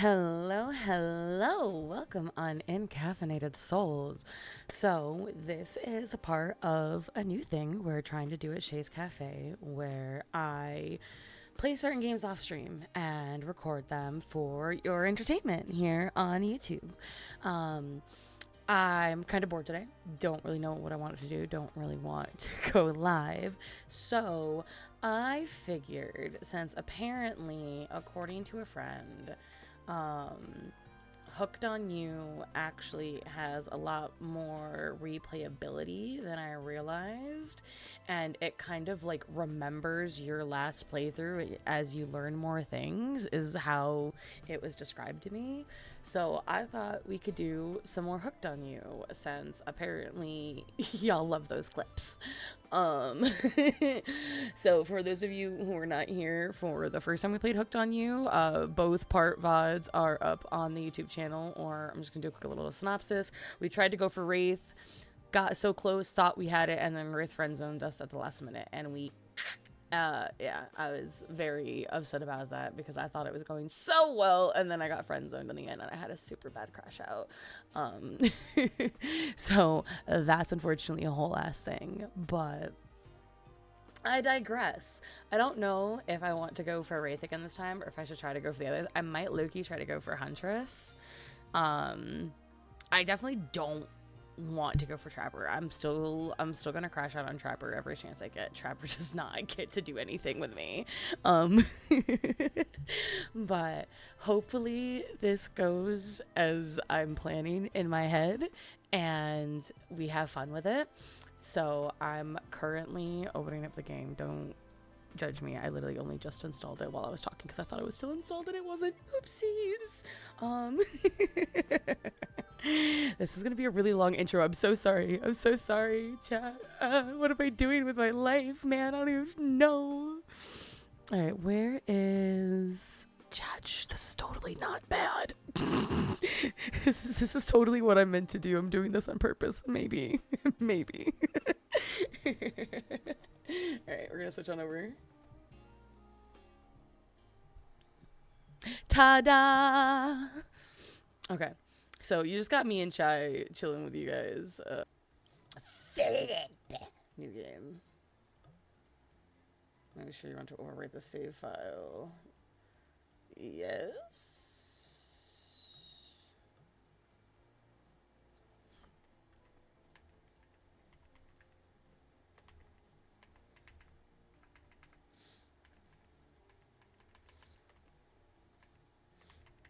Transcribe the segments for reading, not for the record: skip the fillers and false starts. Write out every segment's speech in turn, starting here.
Hello. Welcome on Encaffeinated Souls. So, this is a part of a new thing we're trying to do at Shay's Cafe where I play certain games off stream and record them for your entertainment here on YouTube. Um, I'm kind of bored today. Don't really know what I want to do. Don't really want to go live. So, I figured since apparently, according to a friend, um, Hooked on You actually has a lot more replayability than I realized, and it kind of like remembers your last playthrough as you learn more things, is how it was described to me. So I thought we could do some more Hooked on You since apparently y'all love those clips. Um, so for those of you who are not here for the first time we played Hooked on You, both part VODs are up on the YouTube channel, or I'm just gonna do a quick little synopsis. We tried to go for Wraith, got so close, thought we had it, and then Wraith friend zoned us at the last minute, and yeah, I was very upset about that because I thought it was going so well, and then I got friend zoned in the end, and I had a super bad crash out. Um, so that's unfortunately a whole ass thing, but I digress. I don't know if I want to go for Wraith again this time, or if I should try to go for the others. I might Loki try to go for Huntress. I definitely don't want to go for Trapper. I'm still gonna crash out on Trapper every chance I get. Trapper does not get to do anything with me. But hopefully this goes as I'm planning in my head and we have fun with it. So I'm currently opening up the game. Don't judge me. I literally only just installed it while I was talking because I thought it was still installed and it wasn't. Oopsies. This is gonna be a really long intro. I'm so sorry, chat. What am I doing with my life, man? I don't even know. All right, where is Judge? This is totally not bad. This is totally what I'm meant to do. I'm doing this on purpose. Maybe. Maybe. All right, we're gonna switch on over. Ta-da! Okay, so you just got me and Chai chilling with you guys. New game. Make sure you want to overwrite the save file. Yes.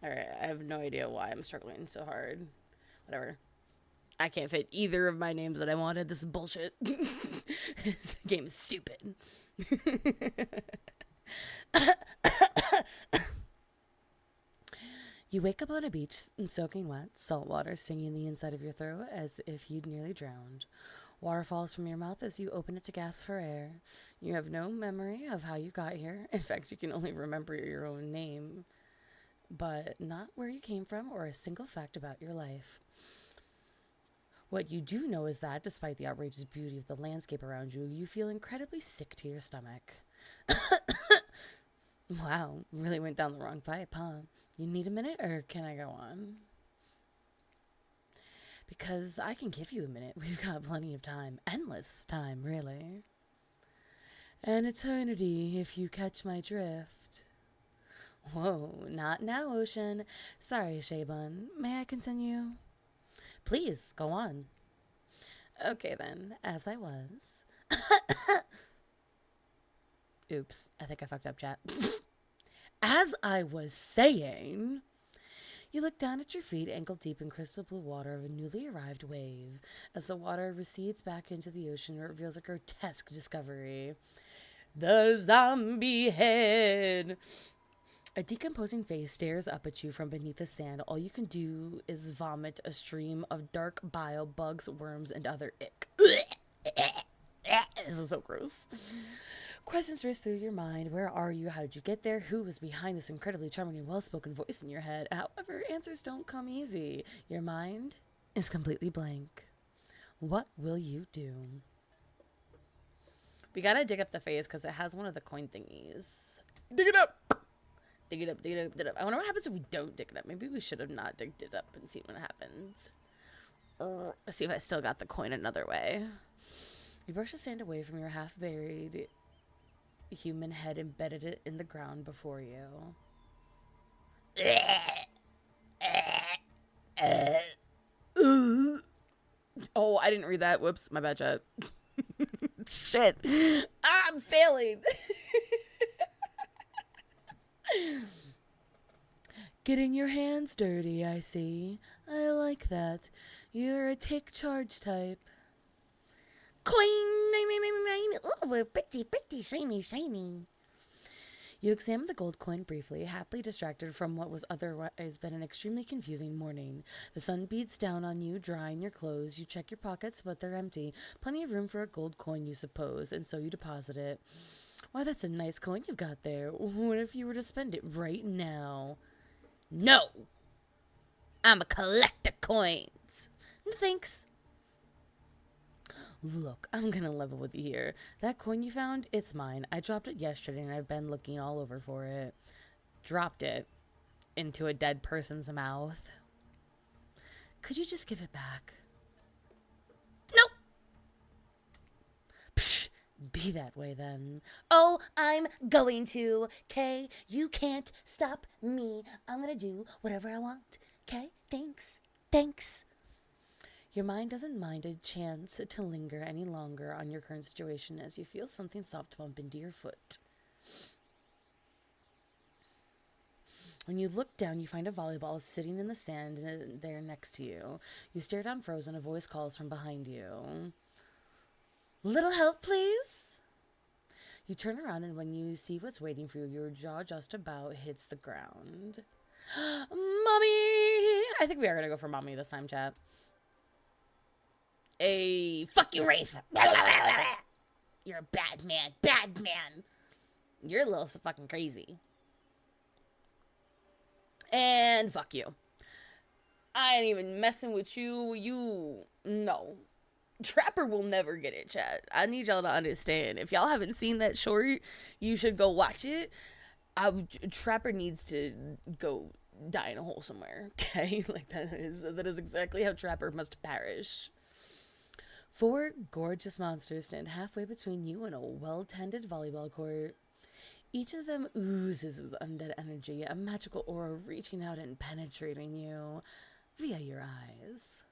Alright, I have no idea why I'm struggling so hard. Whatever. I can't fit either of my names that I wanted. This is bullshit. This game is stupid. You wake up on a beach in soaking wet, salt water stinging the inside of your throat as if you'd nearly drowned. Water falls from your mouth as you open it to gasp for air. You have no memory of how you got here. In fact, you can only remember your own name, but not where you came from or a single fact about your life. What you do know is that, despite the outrageous beauty of the landscape around you, you feel incredibly sick to your stomach. Wow, really went down the wrong pipe, huh? You need a minute, or can I go on? Because I can give you a minute. We've got plenty of time. Endless time, really. An eternity, if you catch my drift. Whoa, not now, Ocean. Sorry, Shaybun. May I continue? Please, go on. Okay, then, as I was. Oops, I think I fucked up, chat. As I was saying, you look down at your feet, ankle deep in crystal blue water of a newly arrived wave. As the water recedes back into the ocean, it reveals a grotesque discovery. The zombie head. A decomposing face stares up at you from beneath the sand. All you can do is vomit a stream of dark bile, bugs, worms, and other ick. This is so gross. Questions race through your mind. Where are you? How did you get there? Who was behind this incredibly charming and well-spoken voice in your head? However, answers don't come easy. Your mind is completely blank. What will you do? We gotta dig up the face because it has one of the coin thingies. Dig it up! Dig it up, dig it up, dig it up. I wonder what happens if we don't dig it up. Maybe we should have not digged it up and seen what happens. Let's see if I still got the coin another way. You brush the sand away from your half-buried human head, embedded it in the ground before you. Oh, I didn't read that. Whoops, my bad, chat. Shit. I'm failing. Getting your hands dirty, I see. I like that. You're a take charge type. Coin! Oh, pretty, shiny. You examine the gold coin briefly, happily distracted from what was otherwise been an extremely confusing morning. The sun beats down on you, drying your clothes. You check your pockets, but they're empty. Plenty of room for a gold coin, you suppose, and so you deposit it. Why, that's a nice coin you've got there. What if you were to spend it right now? No! I'm a collector coins. Thanks. Look, I'm gonna level with you here. That coin you found, it's mine. I dropped it yesterday and I've been looking all over for it. Dropped it into a dead person's mouth. Could you just give it back? Nope. Psh, be that way then. Oh, I'm going to. Okay? You can't stop me. I'm gonna do whatever I want. Okay? Thanks. Your mind doesn't mind a chance to linger any longer on your current situation as you feel something soft bump into your foot. When you look down, you find a volleyball sitting in the sand there next to you. You stare down frozen. A voice calls from behind you. Little help, please? You turn around, and when you see what's waiting for you, your jaw just about hits the ground. Mommy! I think we are going to go for mommy this time, chat. Fuck you, Wraith. You're a bad man. You're a little fucking crazy. And fuck you. I ain't even messing with you. No. Trapper will never get it, chat. I need y'all to understand. If y'all haven't seen that short, you should go watch it. Trapper needs to go die in a hole somewhere. Okay? Like that is exactly how Trapper must perish. 4 gorgeous monsters stand halfway between you and a well-tended volleyball court. Each of them oozes with undead energy, a magical aura reaching out and penetrating you via your eyes.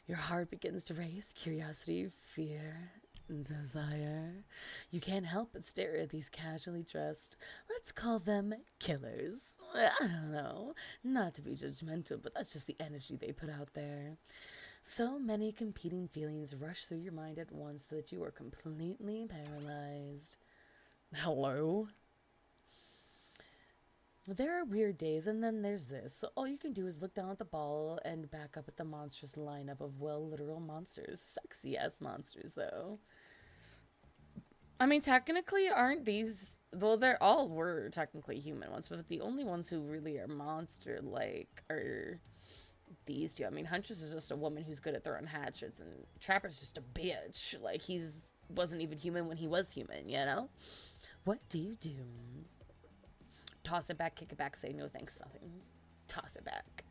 Your heart begins to race, curiosity, fear, desire. You can't help but stare at these casually dressed, let's call them killers. I don't know, not to be judgmental, but that's just the energy they put out there. So many competing feelings rush through your mind at once that you are completely paralyzed. Hello? There are weird days, and then there's this. All you can do is look down at the ball and back up at the monstrous lineup of, well, literal monsters. Sexy-ass monsters, though. I mean, technically, aren't these... Though they all were technically human ones, but the only ones who really are monster-like are... these two. I mean, Huntress is just a woman who's good at throwing hatchets, and Trapper's just a bitch. Like, wasn't even human when he was human, you know? What do you do? Toss it back, kick it back, say no thanks, nothing. Toss it back.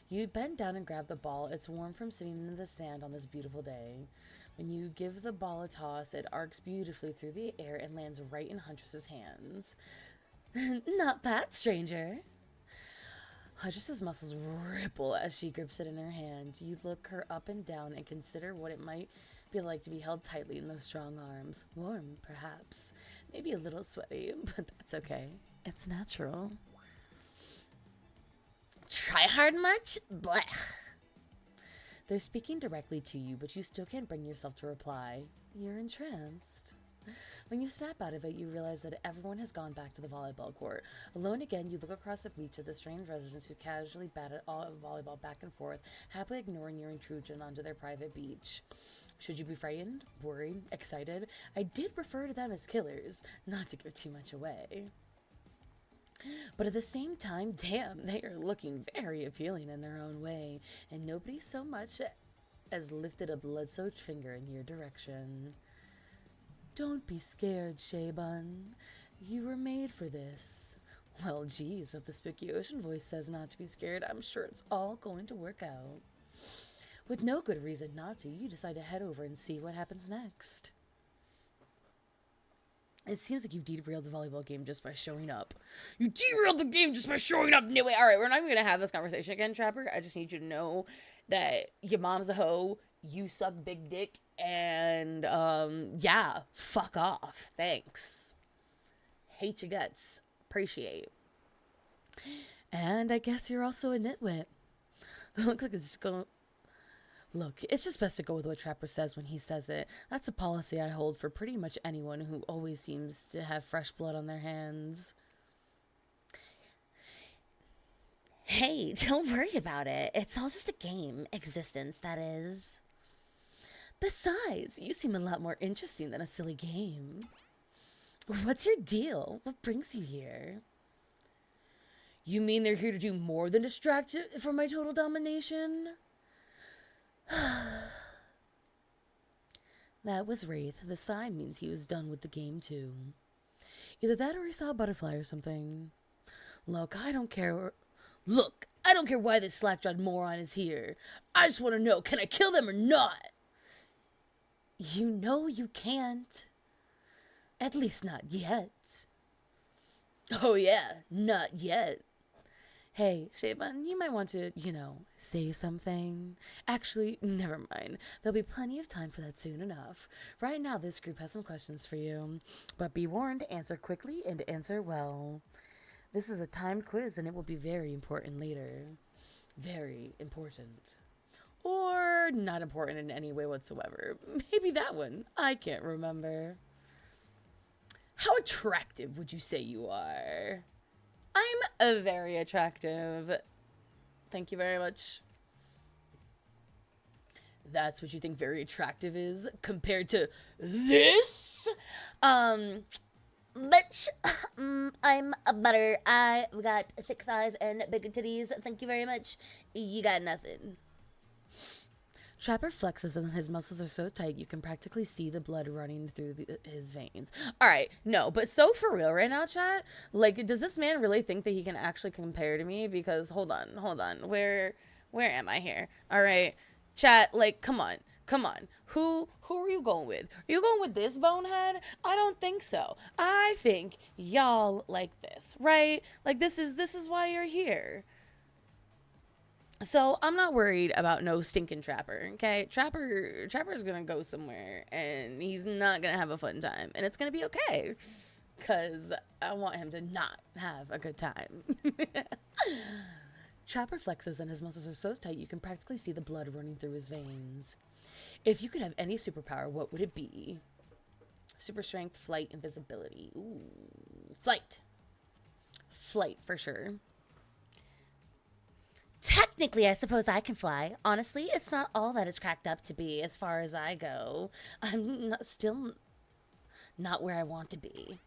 You bend down and grab the ball. It's warm from sitting in the sand on this beautiful day. When you give the ball a toss, it arcs beautifully through the air and lands right in Huntress's hands. Not bad, stranger. Huntress's muscles ripple as she grips it in her hand. You look her up and down and consider what it might be like to be held tightly in those strong arms. Warm, perhaps. Maybe a little sweaty, but that's okay. It's natural. Try hard much? Blech. They're speaking directly to you, but you still can't bring yourself to reply. You're entranced. When you snap out of it, you realize that everyone has gone back to the volleyball court. Alone again, you look across the beach at the strange residents who casually bat at all volleyball back and forth, happily ignoring your intrusion onto their private beach. Should you be frightened, worried, excited? I did refer to them as killers, not to give too much away. But at the same time, damn, they are looking very appealing in their own way, and nobody so much as lifted a blood-soaked finger in your direction. Don't be scared, Shaybun. You were made for this. Well, geez, if the spooky ocean voice says not to be scared, I'm sure it's all going to work out. With no good reason not to, you decide to head over and see what happens next. It seems like you've derailed the volleyball game just by showing up. You derailed the game just by showing up, Neway. All right, we're not even going to have this conversation again, Trapper. I just need you to know that your mom's a hoe, you suck big dick, and, yeah, fuck off. Thanks. Hate your guts. Appreciate. And I guess you're also a nitwit. Looks like it's just going... Look, it's just best to go with what Trapper says when he says it. That's a policy I hold for pretty much anyone who always seems to have fresh blood on their hands. Hey, don't worry about it. It's all just a game. Existence, that is. Besides, you seem a lot more interesting than a silly game. What's your deal? What brings you here? You mean they're here to do more than distract you from my total domination? That was Wraith. The sign means he was done with the game too. Either that or he saw a butterfly or something. Look, I don't care why this slack-jawed moron is here. I just want to know, can I kill them or not? You know you can't. At least not yet. Oh yeah, not yet. Hey, Shaban, you might want to, say something. Actually, never mind. There'll be plenty of time for that soon enough. Right now, this group has some questions for you. But be warned, answer quickly and answer well. This is a timed quiz, and it will be very important later. Very important. Or not important in any way whatsoever. Maybe that one. I can't remember. How attractive would you say you are? I'm very attractive. Thank you very much. That's what you think very attractive is compared to this? Bitch, I'm a butter. I've got thick thighs and big titties. Thank you very much. You got nothing. Trapper flexes and his muscles are so tight you can practically see the blood running through his veins. All right, no, but so for real right now, chat, like, does this man really think that he can actually compare to me? Because hold on, where am I here? All right, chat, like, come on. Who are you going with? Are you going with this bonehead? I don't think so. I think y'all like this, right? Like, this is why you're here. So I'm not worried about no stinking Trapper, okay? Trapper's gonna go somewhere, and he's not gonna have a fun time, and it's gonna be okay, because I want him to not have a good time. Trapper flexes, and his muscles are so tight you can practically see the blood running through his veins. If you could have any superpower, what would it be? Super strength, flight, invisibility. Ooh, flight. Flight, for sure. Technically, I suppose I can fly. Honestly, it's not all that it's cracked up to be as far as I go. I'm still not where I want to be.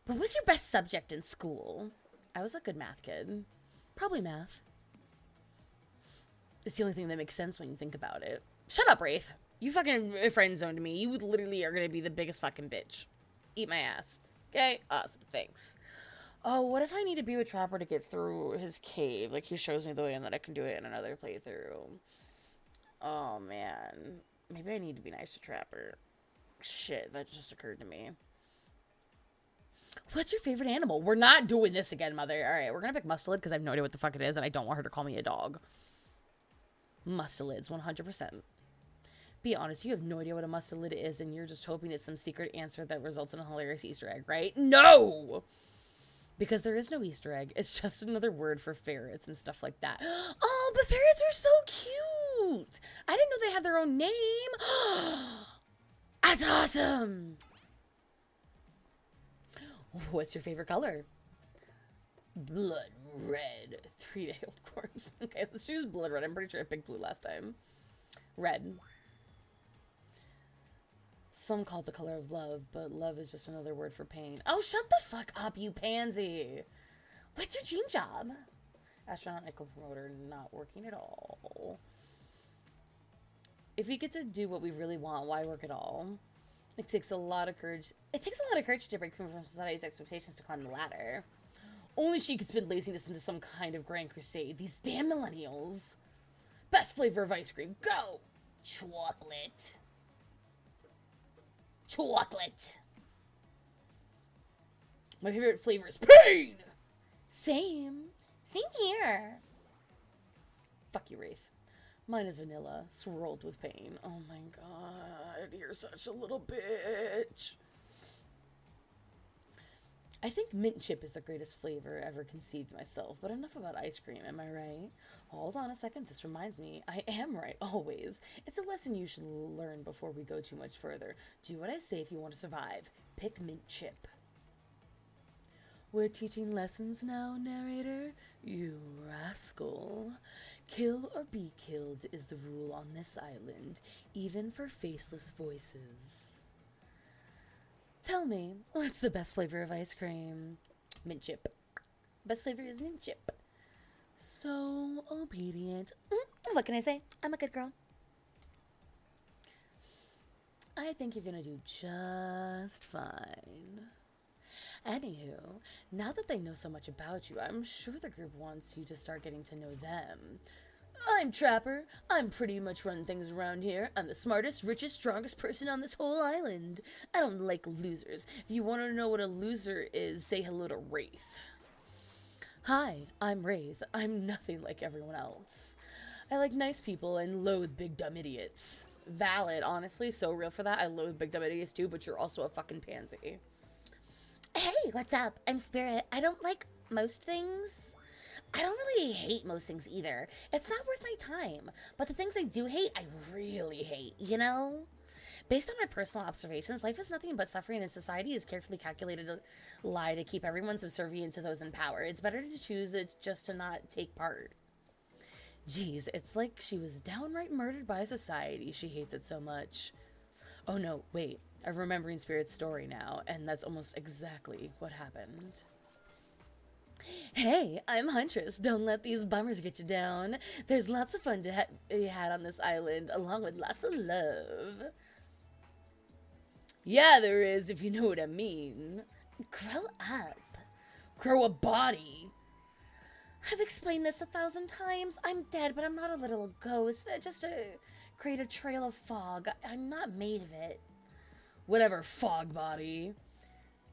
What was your best subject in school? I was a good math kid. Probably math. It's the only thing that makes sense when you think about it. Shut up, Wraith. You fucking friend zoned me. You literally are gonna be the biggest fucking bitch. Eat my ass. Okay? Awesome. Thanks. Oh, what if I need to be with Trapper to get through his cave? Like, he shows me the way and that I can do it in another playthrough. Oh, man. Maybe I need to be nice to Trapper. Shit, that just occurred to me. What's your favorite animal? We're not doing this again, mother. All right, we're going to pick Mustelid because I have no idea what the fuck it is, and I don't want her to call me a dog. Mustelids, 100%. Be honest, you have no idea what a mustelid is, and you're just hoping it's some secret answer that results in a hilarious Easter egg, right? No! Because there is no Easter egg. It's just another word for ferrets and stuff like that. Oh, but ferrets are so cute. I didn't know they had their own name. That's awesome. What's your favorite color? Blood red. 3-day-old corpse. Okay, let's choose blood red. I'm pretty sure I picked blue last time. Red. Some call it the color of love, but love is just another word for pain. Oh, shut the fuck up, you pansy. What's your dream job? Astronaut, nickel promoter, not working at all. If we get to do what we really want, why work at all? It takes a lot of courage. It takes a lot of courage to break free from society's expectations to climb the ladder. Only she could spin laziness into some kind of grand crusade. These damn millennials. Best flavor of ice cream. Go! Chocolate. Chocolate. My favorite flavor is pain! Same. Same here. Fuck you, Wraith. Mine is vanilla, swirled with pain. Oh my god, you're such a little bitch. I think mint chip is the greatest flavor ever conceived myself, but enough about ice cream, am I right? Hold on a second, this reminds me. I am right, always. It's a lesson you should learn before we go too much further. Do what I say if you want to survive. Pick mint chip. We're teaching lessons now, narrator? You rascal. Kill or be killed is the rule on this island, even for faceless voices. Tell me, what's the best flavor of ice cream? Mint chip. Best flavor is mint chip. So obedient. What can I say? I'm a good girl. I think you're gonna do just fine. Anywho, now that they know so much about you, I'm sure the group wants you to start getting to know them. I'm Trapper. I'm pretty much run things around here. I'm the smartest, richest, strongest person on this whole island. I don't like losers. If you want to know what a loser is, say hello to Wraith. Hi, I'm Wraith. I'm nothing like everyone else. I like nice people and loathe big dumb idiots. Valid, honestly, so real for that. I loathe big dumb idiots too, but you're also a fucking pansy. Hey, what's up? I'm Spirit. I don't like most things. I don't really hate most things either. It's not worth my time. But the things I do hate, I really hate, you know? Based on my personal observations, life is nothing but suffering, and society is carefully calculated to lie to keep everyone subservient to those in power. It's better to choose it just to not take part. Geez, it's like she was downright murdered by society. She hates it so much. Oh no, wait. I'm remembering Spirit's story now, and that's almost exactly what happened. Hey, I'm Huntress. Don't let these bummers get you down. There's lots of fun to be had on this island, along with lots of love. Yeah, there is, if you know what I mean. Grow up. Grow a body. I've explained this 1,000 times. I'm dead, but I'm not a literal ghost. Just to create a trail of fog. I'm not made of it. Whatever, fog body.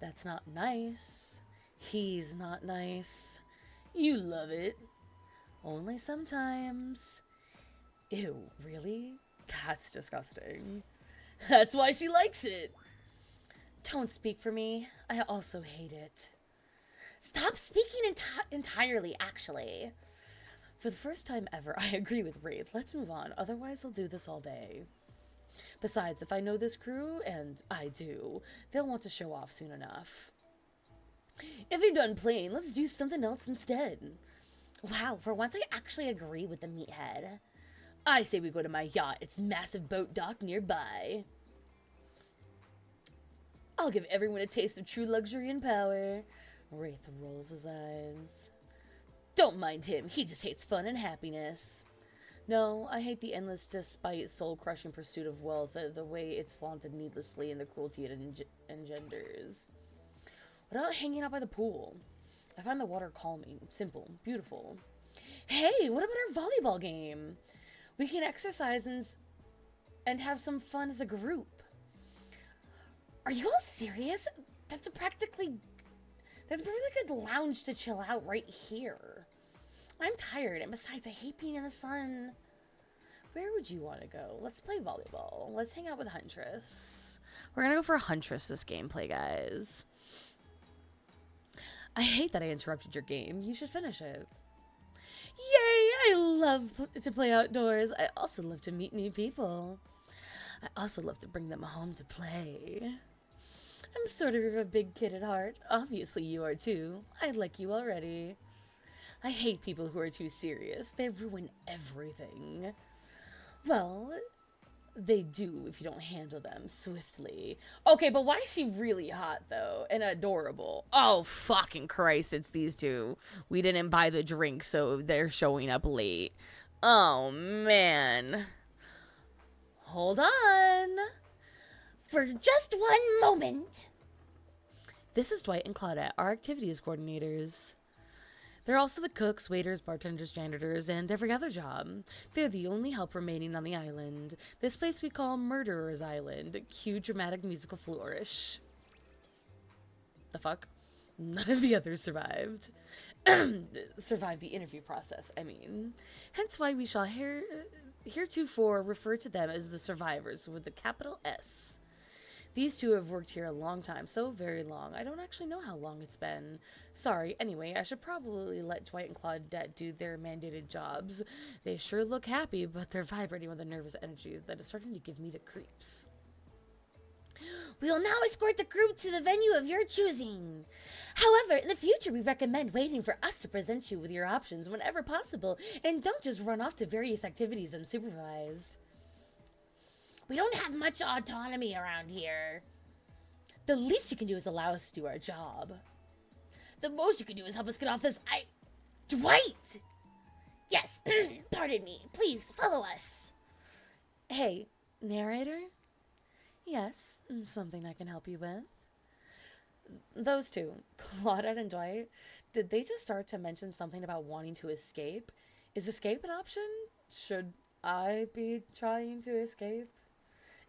That's not nice. He's not nice. You love it. Only sometimes. Ew, really? That's disgusting. That's why she likes it. Don't speak for me. I also hate it. Stop speaking entirely, actually. For the first time ever, I agree with Wraith. Let's move on. Otherwise, I'll do this all day. Besides, if I know this crew, and I do, they'll want to show off soon enough. If you're done playing, let's do something else instead. Wow, for once I actually agree with the meathead. I say we go to my yacht. It's massive boat dock nearby. I'll give everyone a taste of true luxury and power. Wraith rolls his eyes. Don't mind him. He just hates fun and happiness. No, I hate the endless, despite soul-crushing pursuit of wealth, the way it's flaunted needlessly and the cruelty it engenders. What about hanging out by the pool? I find the water calming, simple, beautiful. Hey, what about our volleyball game? We can exercise and have some fun as a group. Are you all serious? There's a perfectly good lounge to chill out right here. I'm tired, and besides, I hate being in the sun. Where would you want to go? Let's play volleyball. Let's hang out with Huntress. We're gonna go for Huntress this gameplay, guys. I hate that I interrupted your game. You should finish it. Yay! I love to play outdoors. I also love to meet new people. I also love to bring them home to play. I'm sort of a big kid at heart. Obviously you are too. I like you already. I hate people who are too serious. They ruin everything. Well, they do if you don't handle them swiftly. Okay, but why is she really hot, though? And adorable? Oh, fucking Christ, it's these two. We didn't buy the drink, so they're showing up late. Oh, man. Hold on. For just one moment. This is Dwight and Claudette, our activities coordinators. They're also the cooks, waiters, bartenders, janitors, and every other job. They're the only help remaining on the island. This place we call Murderer's Island. Cue dramatic musical flourish. The fuck? None of the others survived. Survived the interview process, I mean. Hence why we shall heretofore refer to them as the survivors with the capital S. These two have worked here a long time, so very long. I don't actually know how long it's been. Sorry, anyway, I should probably let Dwight and Claudette do their mandated jobs. They sure look happy, but they're vibrating with a nervous energy that is starting to give me the creeps. We will now escort the group to the venue of your choosing. However, in the future, we recommend waiting for us to present you with your options whenever possible, and don't just run off to various activities unsupervised. We don't have much autonomy around here. The least you can do is allow us to do our job. The most you can do is help us get off this Dwight! Yes, pardon me. Please, follow us. Hey, narrator? Yes, something I can help you with. Those two, Claudette and Dwight, did they just start to mention something about wanting to escape? Is escape an option? Should I be trying to escape?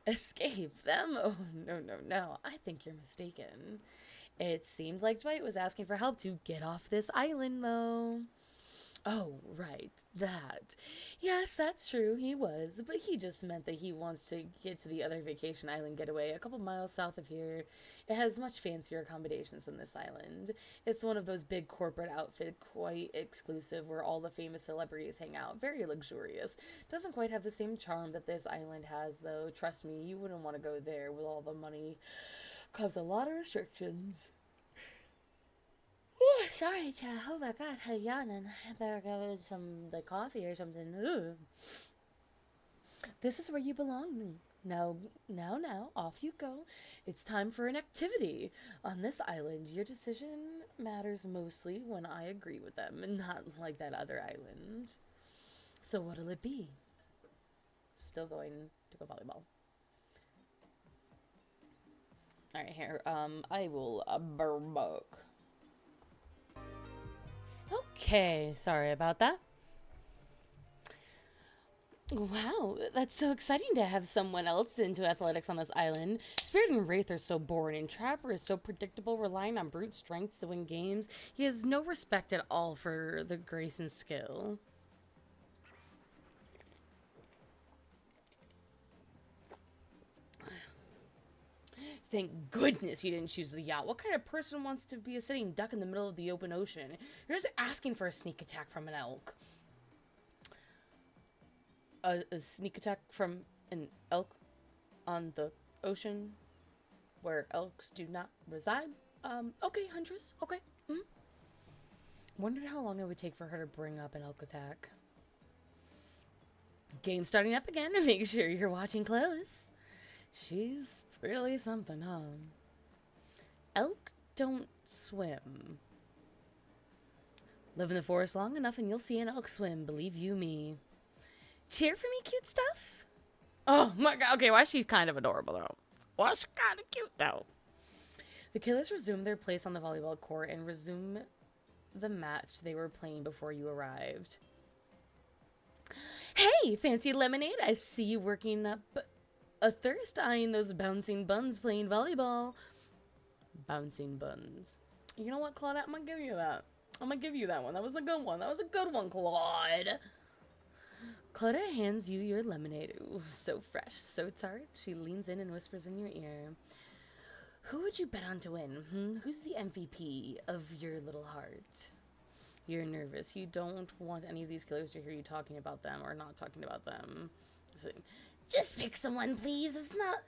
Escape them? Oh, no. I think you're mistaken. It seemed like Dwight was asking for help to get off this island, though. Oh, right, that. Yes, that's true, he was, but he just meant that he wants to get to the other vacation island getaway a couple miles south of here. It has much fancier accommodations than this island. It's one of those big corporate outfit, quite exclusive, where all the famous celebrities hang out. Very luxurious. Doesn't quite have the same charm that this island has, though. Trust me, you wouldn't want to go there with all the money. Cause a lot of restrictions. Ooh, sorry, child. Oh my god, I'm yawning. I better go with some coffee or something. Ooh. This is where you belong. Now, off you go. It's time for an activity. On this island, your decision matters mostly when I agree with them, and not like that other island. So what'll it be? Still going to go volleyball. Alright, here, I will, book. Okay, sorry about that. Wow, that's so exciting to have someone else into athletics on this island. Spirit and Wraith are so boring, Trapper is so predictable, relying on brute strength to win games. He has no respect at all for the grace and skill. Thank goodness you didn't choose the yacht. What kind of person wants to be a sitting duck in the middle of the open ocean? You're just asking for a sneak attack from an elk. A sneak attack from an elk on the ocean where elks do not reside? Okay, Huntress. Okay. Wondered how long it would take for her to bring up an elk attack. Game starting up again. Make sure you're watching close. She's really something, huh? Elk don't swim. Live in the forest long enough and you'll see an elk swim, believe you me. Cheer for me, cute stuff? Oh my god, okay, why is she kind of adorable though? Why is she kind of cute though? The killers resume their place on the volleyball court and resume the match they were playing before you arrived. Hey, fancy lemonade, I see you working up a thirst eyeing those bouncing buns playing volleyball. Bouncing buns. You know what, Claude? I'm gonna give you that. I'm gonna give you that one. That was a good one. That was a good one, Claude. Claudia hands you your lemonade. Ooh, so fresh, so tart. She leans in and whispers in your ear. Who would you bet on to win? Who's the MVP of your little heart? You're nervous. You don't want any of these killers to hear you talking about them or not talking about them. So, just pick someone, please. It's not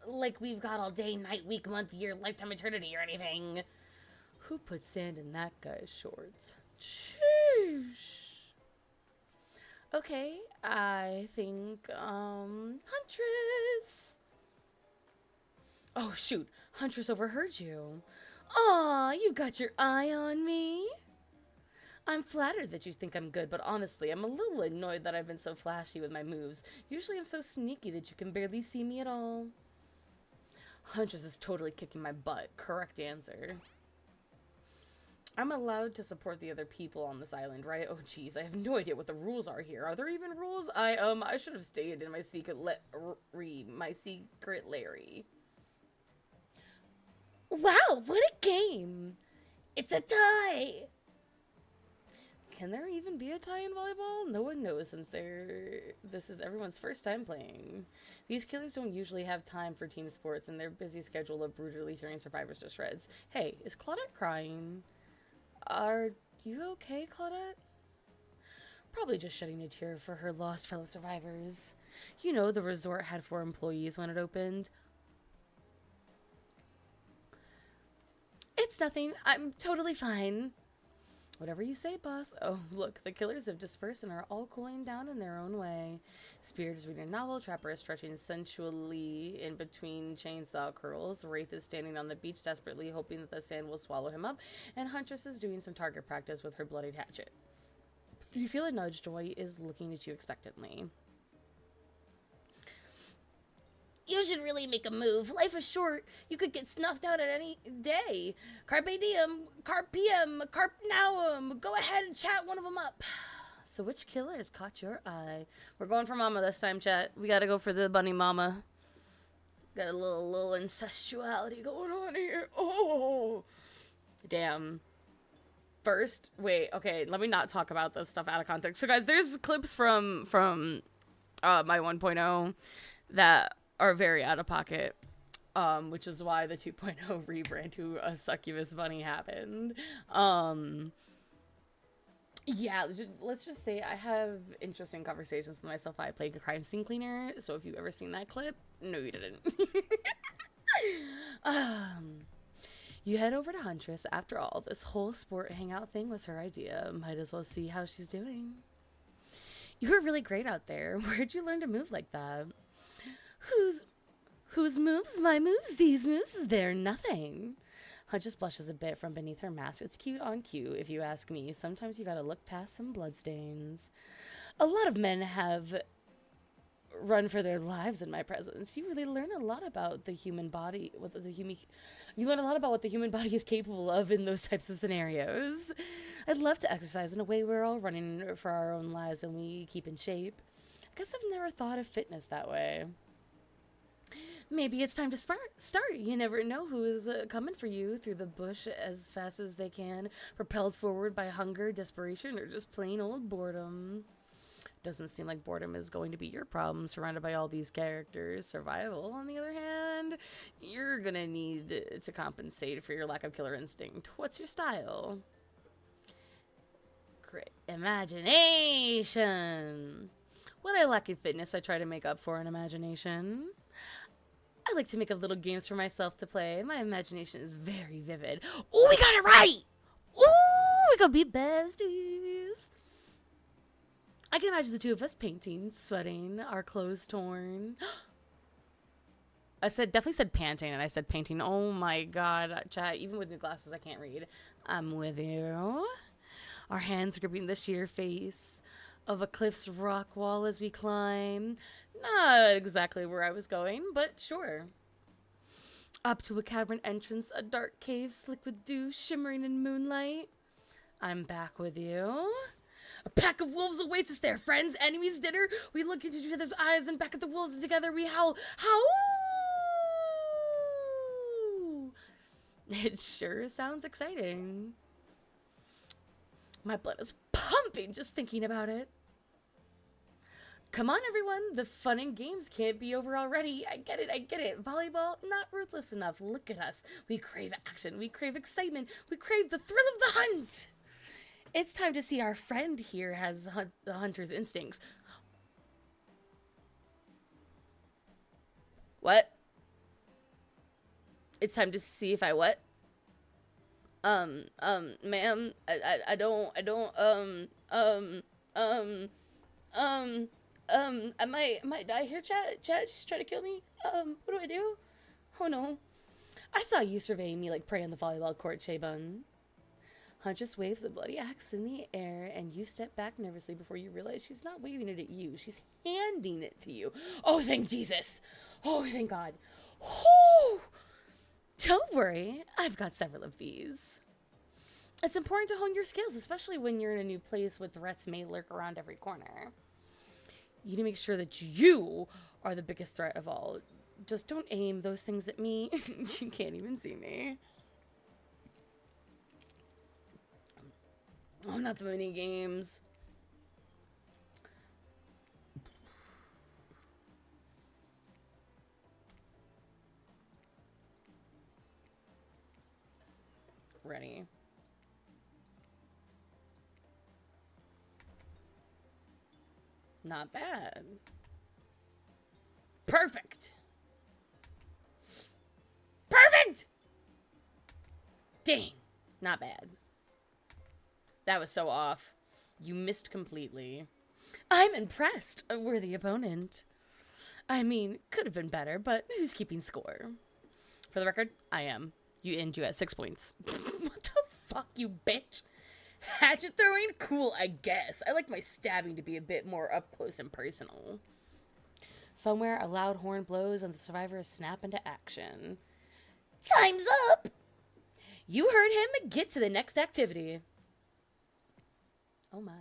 like we've got all day, night, week, month, year, lifetime, eternity, or anything. Who put sand in that guy's shorts? Sheesh. Okay, I think, Huntress. Oh, shoot. Huntress overheard you. Aw, you got your eye on me. I'm flattered that you think I'm good, but honestly, I'm a little annoyed that I've been so flashy with my moves. Usually I'm so sneaky that you can barely see me at all. Huntress is totally kicking my butt. Correct answer. I'm allowed to support the other people on this island, right? Oh, jeez, I have no idea what the rules are here. Are there even rules? I should have stayed in my my secret Larry. Wow, what a game! It's a tie! Can there even be a tie in volleyball? No one knows since this is everyone's first time playing. These killers don't usually have time for team sports in their busy schedule of brutally tearing survivors to shreds. Hey, is Claudette crying? Are you okay, Claudette? Probably just shedding a tear for her lost fellow survivors. You know, the resort had 4 employees when it opened. It's nothing. I'm totally fine. Whatever you say, boss. Oh, look, the killers have dispersed and are all cooling down in their own way. Spirit is reading a novel, Trapper is stretching sensually in between chainsaw curls, Wraith is standing on the beach desperately hoping that the sand will swallow him up, and Huntress is doing some target practice with her bloodied hatchet. You feel a nudge. Joy is looking at you expectantly. You should really make a move. Life is short. You could get snuffed out at any day. Carpe diem, carpe diem, carpe nauum. Go ahead and chat one of them up. So which killer has caught your eye? We're going for mama this time, chat. We gotta go for the bunny mama. Got a little incestuality going on here. Oh, damn. First, wait, okay, let me not talk about this stuff out of context. So guys, there's clips from my 1.0 that are very out of pocket, which is why the 2.0 rebrand to a succubus bunny happened. Yeah, let's just say I have interesting conversations with myself. I play crime scene cleaner, so if you've ever seen that clip, no, you didn't. You head over to Huntress. After all, this whole sport hangout thing was her idea. Might as well see how she's doing. You were really great out there. Where'd you learn to move like that? Whose moves? My moves? These moves? They're nothing. Huntress blushes a bit from beneath her mask. It's cute on cue, if you ask me. Sometimes you gotta look past some bloodstains. A lot of men have run for their lives in my presence. You really learn a lot about the human body, you learn a lot about what the human body is capable of in those types of scenarios. I'd love to exercise in a way we're all running for our own lives and we keep in shape. I guess I've never thought of fitness that way. Maybe it's time to start. You never know who is coming for you through the bush as fast as they can, propelled forward by hunger, desperation, or just plain old boredom. Doesn't seem like boredom is going to be your problem, surrounded by all these characters. Survival, on the other hand, you're gonna need to compensate for your lack of killer instinct. What's your style? Great. Imagination! What I lack in fitness, I try to make up for in imagination. I like to make up little games for myself to play. My imagination is very vivid. Oh, we got it right! Ooh, we're gonna be besties! I can imagine the two of us painting, sweating, our clothes torn. Definitely said panting, and I said painting. Oh my god, chat, even with new glasses, I can't read. I'm with you. Our hands gripping the sheer face of a cliff's rock wall as we climb. Not exactly where I was going, but sure. Up to a cavern entrance, a dark cave slick with dew, shimmering in moonlight. I'm back with you. A pack of wolves awaits us there, friends. Enemies dinner. We look into each other's eyes and back at the wolves, and together we howl. Howl! It sure sounds exciting. My blood is pumping just thinking about it. Come on, everyone. The fun and games can't be over already. I get it. Volleyball, not ruthless enough. Look at us. We crave action. We crave excitement. We crave the thrill of the hunt. It's time to see our friend here has the hunter's instincts. What? It's time to see if I what? Ma'am, I don't, I might die here, chat. Chat's trying to kill me. What do I do? Oh no. I saw you surveying me like prey on the volleyball court, Shaybun. Huntress waves a bloody axe in the air, and you step back nervously before you realize she's not waving it at you. She's handing it to you. Oh, thank Jesus. Oh, thank God. Whew. Don't worry. I've got several of these. It's important to hone your skills, especially when you're in a new place with threats may lurk around every corner. You need to make sure that you are the biggest threat of all. Just don't aim those things at me. You can't even see me. Oh, not the mini games. Ready. Not bad. Perfect. Perfect! Dang. Not bad. That was so off. You missed completely. I'm impressed. A worthy opponent. I mean, could have been better, but who's keeping score? For the record, I am. You end you at 6 points. What the fuck, you bitch? Hatchet throwing? Cool, I guess. I like my stabbing to be a bit more up close and personal. Somewhere, a loud horn blows and the survivors snap into action. Time's up! You heard him. Get to the next activity. Oh my.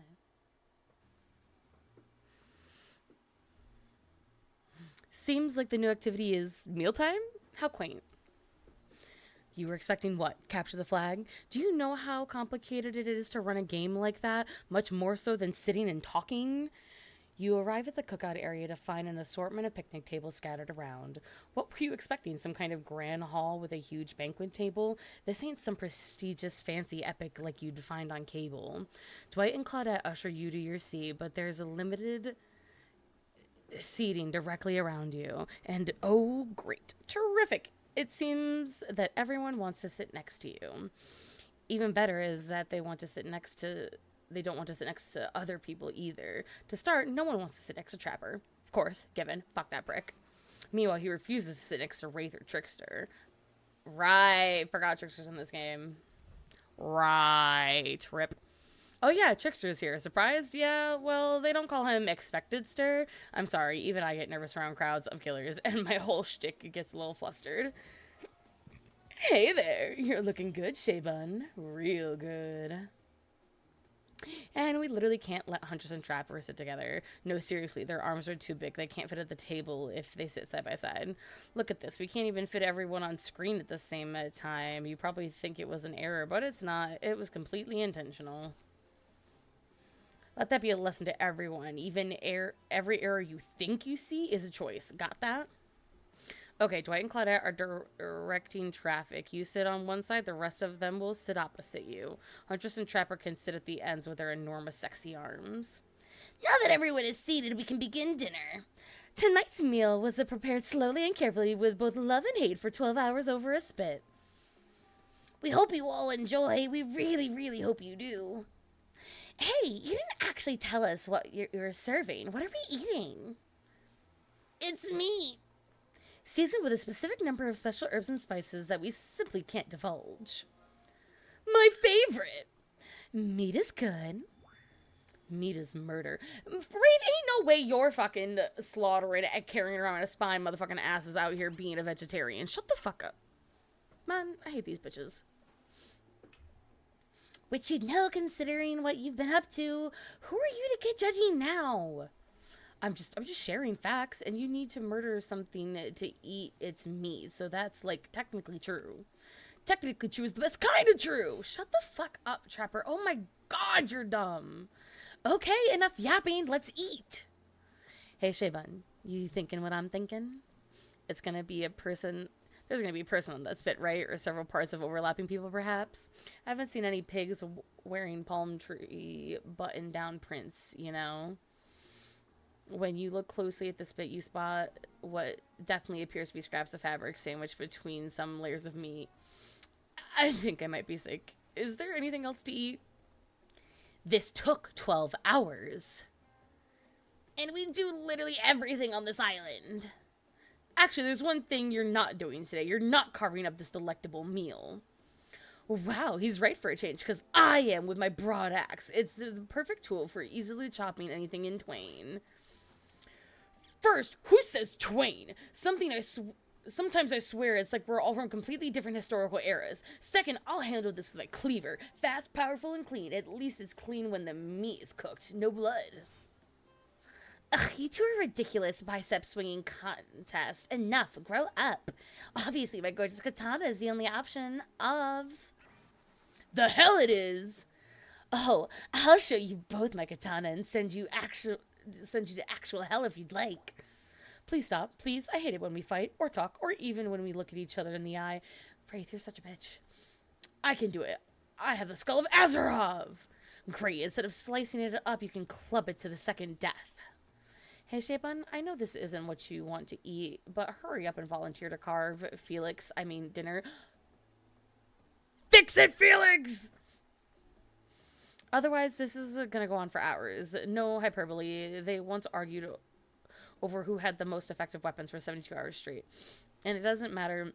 Seems like the new activity is mealtime? How quaint. You were expecting what? Capture the flag? Do you know how complicated it is to run a game like that? Much more so than sitting and talking? You arrive at the cookout area to find an assortment of picnic tables scattered around. What were you expecting? Some kind of grand hall with a huge banquet table? This ain't some prestigious, fancy epic like you'd find on cable. Dwight and Claudette usher you to your seat, but there's a limited seating directly around you. And oh, great. Terrific. It seems that everyone wants to sit next to you. Even better is that they don't want to sit next to other people either. To start, no one wants to sit next to Trapper. Of course, given. Fuck that prick. Meanwhile, he refuses to sit next to Wraith or Trickster. Right. Forgot Trickster's in this game. Right. Rip. Oh yeah, Trickster's here. Surprised? Yeah, well, they don't call him Expected Stir. I'm sorry, even I get nervous around crowds of killers, and my whole shtick gets a little flustered. Hey there, you're looking good, Shaybun. Real good. And we literally can't let Huntress and Trapper sit together. No, seriously, their arms are too big. They can't fit at the table if they sit side by side. Look at this. We can't even fit everyone on screen at the same time. You probably think it was an error, but it's not. It was completely intentional. Let that be a lesson to everyone. Even every error you think you see is a choice. Got that? Okay, Dwight and Claudette are directing traffic. You sit on one side, the rest of them will sit opposite you. Huntress and Trapper can sit at the ends with their enormous sexy arms. Now that everyone is seated, we can begin dinner. Tonight's meal was prepared slowly and carefully with both love and hate for 12 hours over a spit. We hope you all enjoy. We really, really hope you do. Hey, you didn't actually tell us what you're serving. What are we eating? It's meat. Seasoned with a specific number of special herbs and spices that we simply can't divulge. My favorite! Meat is good. Meat is murder. Rafe, ain't no way you're fucking slaughtering and carrying around a spine motherfucking asses out here being a vegetarian. Shut the fuck up. Man, I hate these bitches. Which you'd know considering what you've been up to. Who are you to get judging now? I'm just sharing facts, and you need to murder something to eat its meat, so that's, like, technically true. Technically true is the best kind of true! Shut the fuck up, Trapper. Oh my god, you're dumb. Okay, enough yapping, let's eat! Hey, Shaybun, you thinking what I'm thinking? It's gonna be a person... There's gonna be a person on that spit, right? Or several parts of overlapping people, perhaps? I haven't seen any pigs wearing palm tree button-down prints, you know? When you look closely at the spit, you spot what definitely appears to be scraps of fabric sandwiched between some layers of meat. I think I might be sick. Is there anything else to eat? This took 12 hours. And we do literally everything on this island. Actually, there's one thing you're not doing today. You're not carving up this delectable meal. Wow, he's right for a change, because I am with my broad axe. It's the perfect tool for easily chopping anything in twain. First, who says twain? Something Sometimes I swear it's like we're all from completely different historical eras. Second, I'll handle this with a cleaver. Fast, powerful, and clean. At least it's clean when the meat is cooked. No blood. Ugh, you two are ridiculous, bicep swinging contest. Enough, grow up. Obviously, my gorgeous katana is the only option. Ovs. The hell it is! Oh, I'll show you both my katana and send you to actual hell if you'd like. Please stop. Please. I hate it when we fight, or talk, or even when we look at each other in the eye. Wraith, you're such a bitch. I can do it. I have the skull of Azarov! Great. Instead of slicing it up, you can club it to the second death. Hey, Shapen, I know this isn't what you want to eat, but hurry up and volunteer to carve dinner. Fix it, Felix! Otherwise, this is gonna go on for hours. No hyperbole. They once argued over who had the most effective weapons for 72 hours straight. And it doesn't matter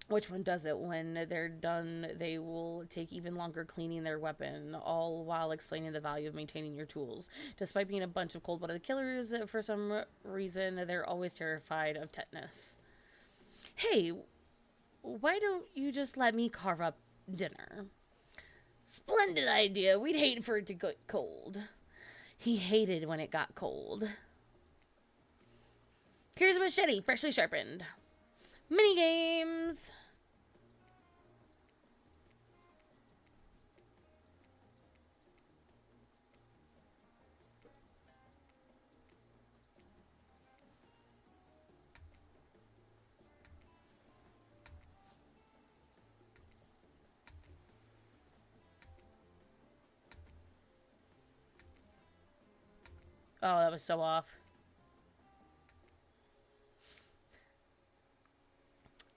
which one does it. When they're done, they will take even longer cleaning their weapon, all while explaining the value of maintaining your tools. Despite being a bunch of cold-blooded killers, for some reason, they're always terrified of tetanus. Hey, why don't you just let me carve up dinner? Splendid idea. We'd hate for it to get cold. He hated when it got cold. Here's a machete, freshly sharpened. Mini games. Oh, that was so off.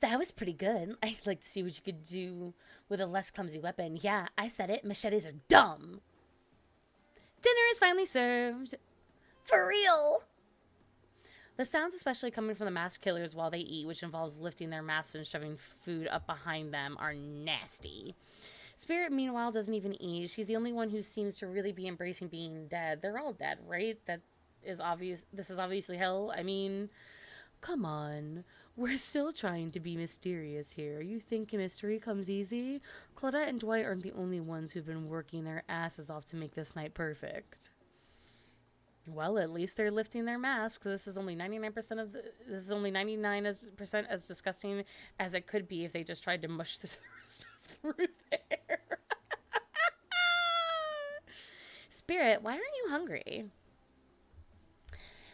That was pretty good. I'd like to see what you could do with a less clumsy weapon. Yeah, I said it. Machetes are dumb. Dinner is finally served. For real. The sounds, especially coming from the masked killers while they eat, which involves lifting their masks and shoving food up behind them, are nasty. Spirit, meanwhile, doesn't even eat. She's the only one who seems to really be embracing being dead. They're all dead, right? That is obvious. This is obviously hell. I mean, come on. We're still trying to be mysterious here. You think mystery comes easy? Claudette and Dwight aren't the only ones who've been working their asses off to make this night perfect. Well, at least they're lifting their masks. This is only 99% of this is only 99% as disgusting as it could be if they just tried to mush the stuff through there. Spirit, why aren't you hungry?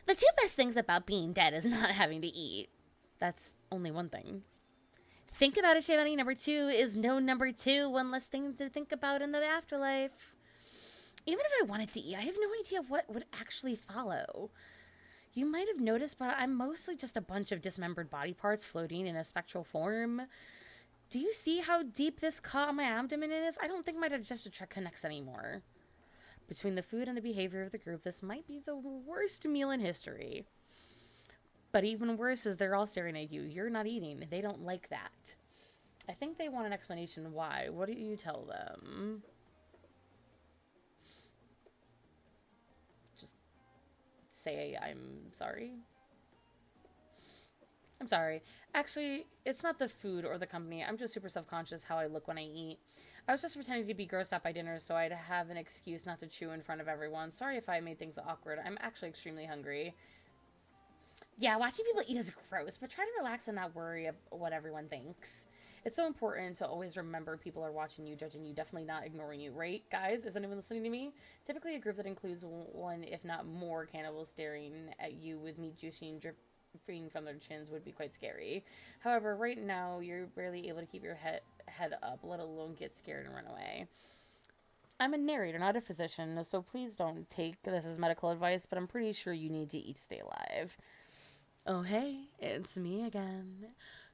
The two best things about being dead is not having to eat. That's only one thing. Think about it, Shivani. Number two is no number two. One less thing to think about in the afterlife. Even if I wanted to eat, I have no idea what would actually follow. You might have noticed, but I'm mostly just a bunch of dismembered body parts floating in a spectral form. Do you see how deep this cut on my abdomen is? I don't think my digestive tract connects anymore. Between the food and the behavior of the group, this might be the worst meal in history. But even worse is they're all staring at you. You're not eating. They don't like that. I think they want an explanation why. What do you tell them? Just say, I'm sorry. I'm sorry. Actually, it's not the food or the company. I'm just super self-conscious how I look when I eat. I was just pretending to be grossed out by dinner so I'd have an excuse not to chew in front of everyone. Sorry if I made things awkward. I'm actually extremely hungry. Yeah, watching people eat is gross, but try to relax and not worry about what everyone thinks. It's so important to always remember people are watching you, judging you, definitely not ignoring you, right, guys? Is anyone listening to me? Typically a group that includes one, if not more, cannibals staring at you with meat juicing dripping from their chins would be quite scary. However, right now, you're barely able to keep your head up, let alone get scared and run away. I'm a narrator, not a physician, so please don't take this as medical advice, but I'm pretty sure you need to eat to stay alive. Oh, hey, it's me again.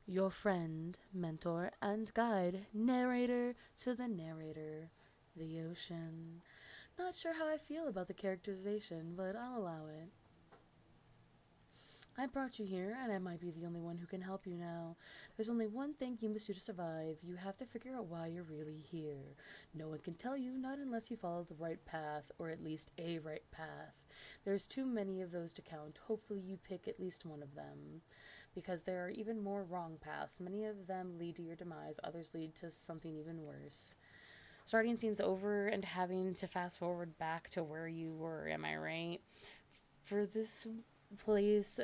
Your friend, mentor, and guide, narrator to the narrator, the ocean. Not sure how I feel about the characterization, but I'll allow it. I brought you here, and I might be the only one who can help you now. There's only one thing you must do to survive. You have to figure out why you're really here. No one can tell you, not unless you follow the right path, or at least a right path. There's too many of those to count. Hopefully you pick at least one of them. because there are even more wrong paths. Many of them lead to your demise, others lead to something even worse. Starting scenes over and having to fast forward back to where you were, am I right? For this place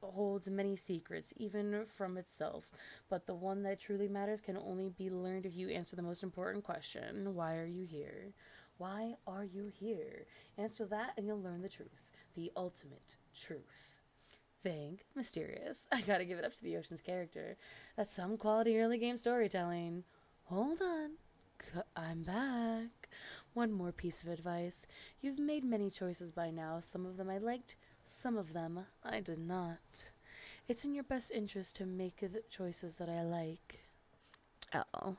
holds many secrets, even from itself, but the one that truly matters can only be learned if you answer the most important question: why are you here? Why are you here? Answer that and you'll learn the truth. The ultimate truth. Vague, mysterious. I gotta give it up to the Ocean's character. That's some quality early game storytelling. Hold on. I'm back. One more piece of advice. You've made many choices by now. Some of them I liked, some of them I did not. It's in your best interest to make the choices that I like. Oh.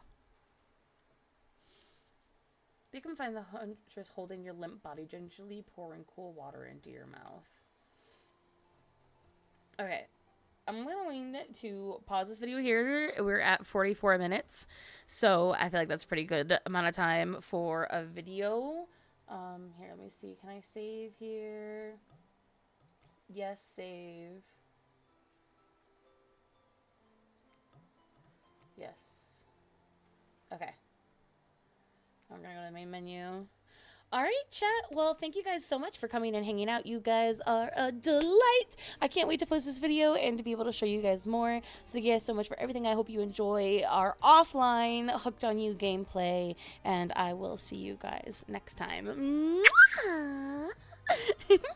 You can find the huntress holding your limp body, gingerly pouring cool water into your mouth. Okay. I'm going to pause this video here. We're at 44 minutes. So I feel like that's a pretty good amount of time for a video. Here, let me see. Can I save here? Yes, save. Yes. Okay. I'm gonna go to the main menu. All right, chat. Well, thank you guys so much for coming and hanging out. You guys are a delight. I can't wait to post this video and to be able to show you guys more. So thank you guys so much for everything. I hope you enjoy our offline Hooked on You gameplay, and I will see you guys next time. Mwah!